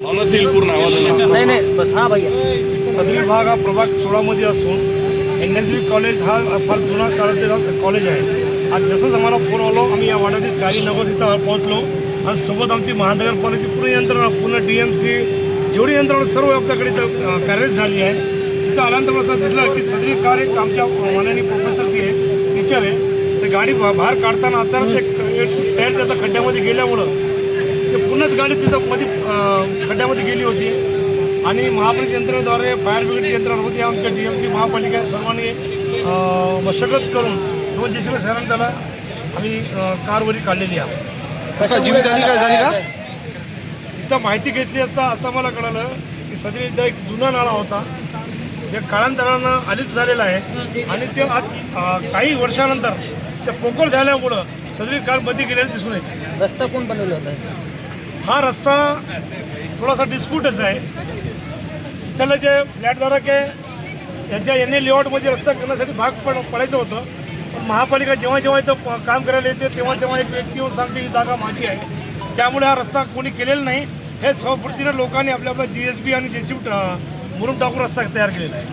पूर्ण आवाज नाही नाही बस हां भैया. सदरी विभाग हा प्रभाग 16 मध्ये असून NLV कॉलेज हा फार जुना काळातील कॉलेज आहे. आज जसंच आम्हाला फोन आलो आम्ही या वाड्यातील 40 नगर इथं पोहोचलो आणि सोबत आमची महानगरपालिकेची पूर्ण यंत्रणा पूर्ण DMC जेवढी यंत्रणा सर्व आपल्याकडे इथं कार्यरत झाली आहे. तिथं आल्यानंतर असं दिसलं की सदरी कार एक आमच्या माननीय प्रोफेसर जी आहे टीचर आहे ते गाडी बाहेर काढताना अचानक एक टायर त्याचा खड्ड्यामध्ये गेल्यामुळं ते पुन्हाच गाडी तिथं मध्ये खड्ड्यामध्ये गेली होती आणि महापालिका यंत्रणेद्वारे फायर ब्रिगेड यंत्रणा होती आमच्या DMC महापालिका सर्वांनी मशगत करून 2 जेसीबी शहरात त्याला आम्ही कारवरी काढलेली आहे. जीवितहानी काय झाली का? इथं माहिती घेतली असता असं मला कळालं की सदरी इथं एक जुना नाळा होता जे काळांतरानं आलिप झालेला आहे आणि ते आज काही वर्षानंतर ते पोकळ झाल्यामुळं सदरी कार मध्ये गेलेलं दिसून येते. रस्ता कोण बनवला होता? हा रस्ता थोडासा डिस्प्यूटच आहे. त्याला जे फ्लॅटधारक आहे यांच्या NA लेआउटमध्ये रस्ता करण्यासाठी भाग पडायचं होतं पण महापालिका जेव्हा जेव्हा इथं काम करायला येते तेव्हा तेव्हा एक व्यक्ती येऊन सांगते ही जागा माझी आहे त्यामुळे हा रस्ता कोणी केलेला नाही. हे स्वपूर्तीनं लोकांनी आपल्या GSB आणि JCB मुरुम टाकून रस्ता तयार केलेला आहे.